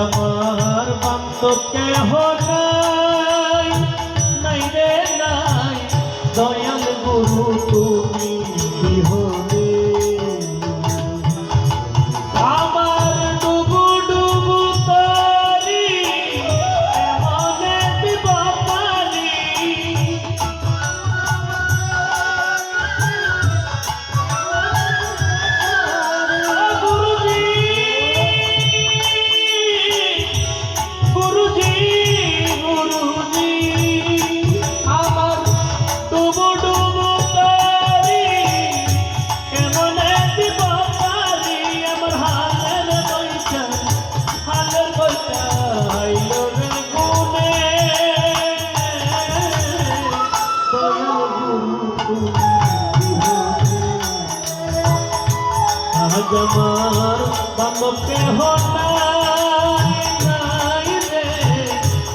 আমার বান্ধব কেহ নাই, নাই রে নাই, দয়াল গুরু তুমি বিহনে। আমার ডুবু ডুবু তরি এমনে দিব পারি, আমার বান্ধব কেহ নাই, নাই রে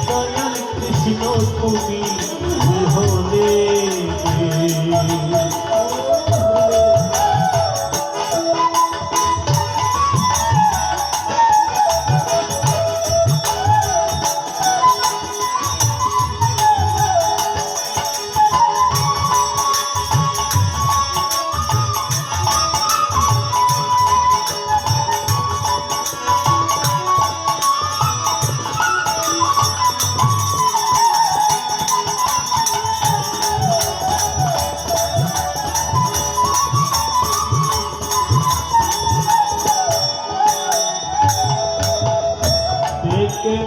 দয়াল কৃষ্ণ তুমি বিহনে।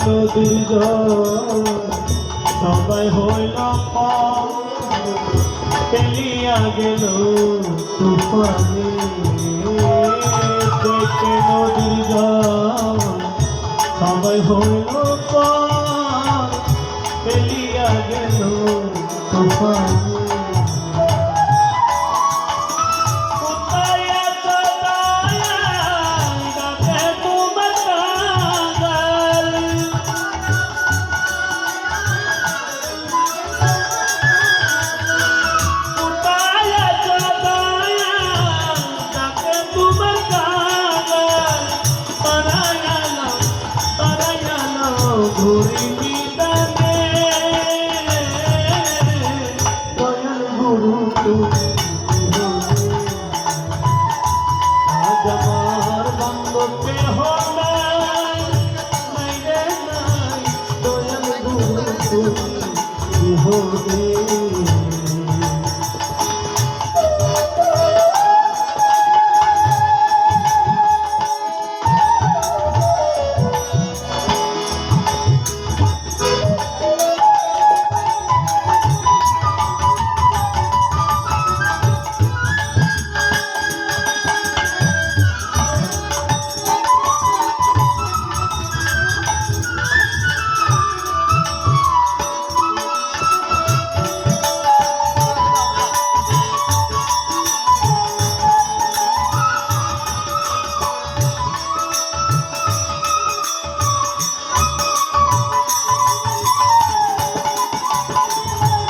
নদীর জল সবাই হইল পেলিয়া গেল তুফানে, দেখে নদীর জল সবাই হইল পেলিয়া গেল তুফানে।